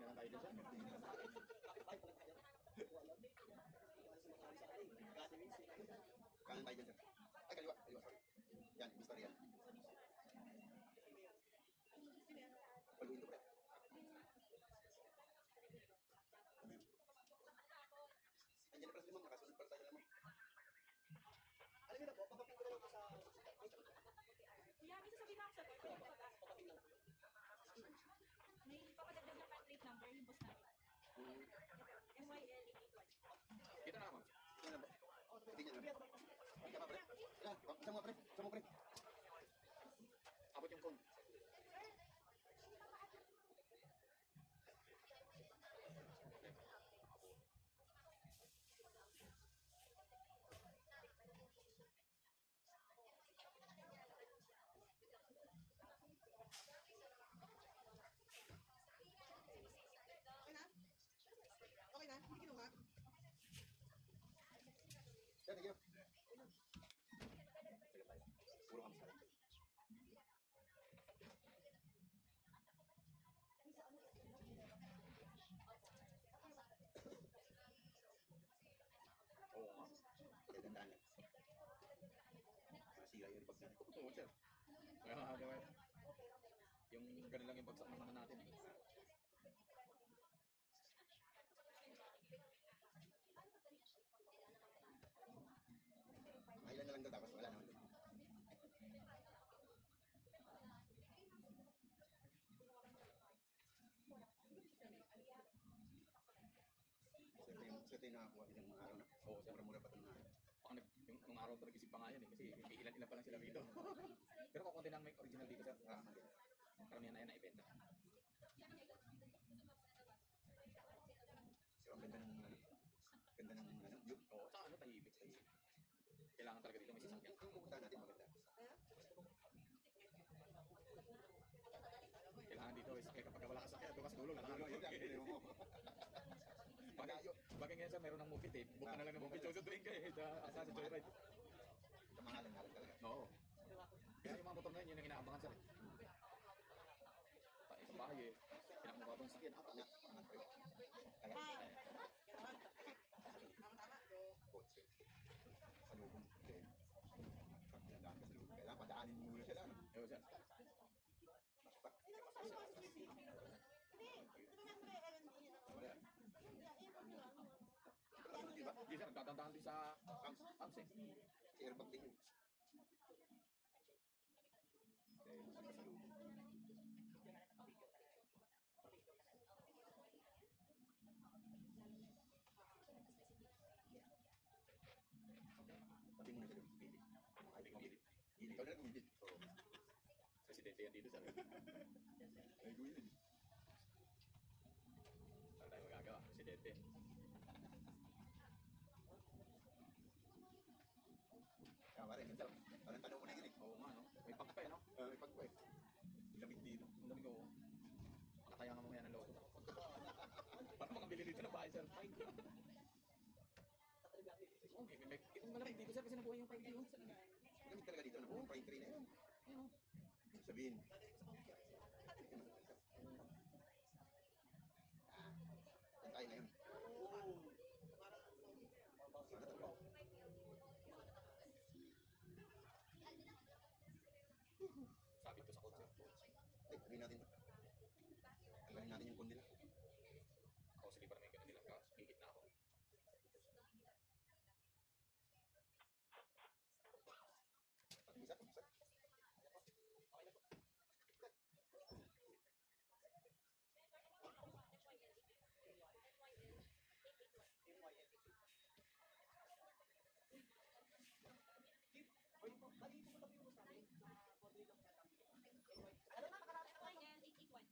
na tayo dyan, sir. Kanan tayo dyan, sir. Ay, kaliwa, sorry. Yan, Mr. Yan. Paluin ito, pre. Andiyan na pala si Ma'am, nakasunod pala tayo naman. Alam niyo na po, papapin ko na lang sa... Kuya, may sasabihin ako sa papapin lang. May papadagdag na plate number yung boss namin. MYL881. Kita na, ma'am. Yan na ba? Hindi niya na. Ay, ka pa, pre. Yan, isa mo, pre. Abot yung phone. Okay na? Hindi kinuha? Yan, nagyan. Puro kami sa rin. Oo, ma'am. Kaya gandaan lang. Masira yun pag ganito. Oo, sir. Kaya gawin. Yung ganun lang yung bagsak naman natin. Mahilan na lang daw tapos wala naman. Swerte yung nakakuha din mga araw na. Oo, sir. Mura-mura pa ito mga araw. Nung araw ito nag-isip pa nga yan eh. Kasi ilan-ilan pa lang sila dito. Pero kung konti lang may original dito, sir. Karamihan na yan na ibenta. So, ang ganda ng view. Oo, sa ano tahimik. Kailangan talaga dito may sasakyan. Yung pupuntahan natin maganda. Kailangan dito is kapag wala ka sakyan, ito kasi dulo lang. Bagay ngayon sir, meron ng movie tape. Book ka na lang ng movie. Susunduin ka eh. Asa sa Joyride. Kamahalan na rin talaga. Oo. Kaya yung mga motor ngayon, yun ang inaabangan sir. Tayo sa bahay eh. Pinakamukha itong sakyan. Pangat. Tama-tama. Kotse. Salubong. Pagdadaan ka sa lubong. Kailangan padaanin mo muna sila. Oo sir. Wala. Hindi sir, nagtatantahan din sa AMS eh. Airbag din yun. Kaya yung sa lubong. Pati muna sila sa pilit. Hindi ko gilid. Ikaw na lang gumilid. Oo. Presidente yan dito sir. Ay, gawin. Saan tayo magagawa? Presidente. Kaya parang yung parang tanong mo na yun eh. Oo nga no. May pagpa eh no. May pagpo eh. Lamig dito. Ang dami ko. Nakaya nga mamaya ng loob. Para makabili dito ng bahay sir. Okay, itong malamig dito sir kasi nabuhay yung 5G. Lamig talaga dito. 1.3 na yun. Sabihin. Yan tayo na yun. Sana talaga. Sabi ko sa kotse. Ay, tagin natin ito. Tagin natin yung kundi lang. Ako sige para may ganun nilang gigit na ako. Isa.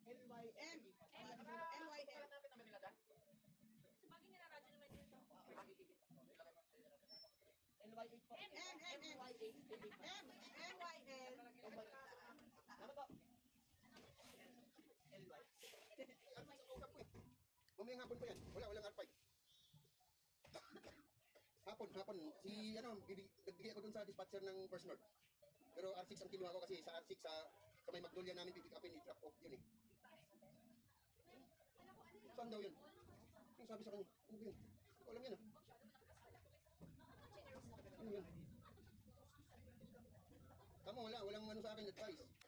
NYM. NYM. Sa bagay nga na radyo naman yun. NYL. Mamayang hapon pa yan. Walang R5. Hapon. Si, nagbigay ako dun sa dispatcher ng First North. Pero R6 ang kinuha ko kasi sa R6 sa may Magnolia namin pipick upin, i-drop off yun eh. Saan daw yun? Yung sabi sa kanya, ano ba yun? Ko alam yan ah. Ano yun? Tama, walang ano sa akin advice.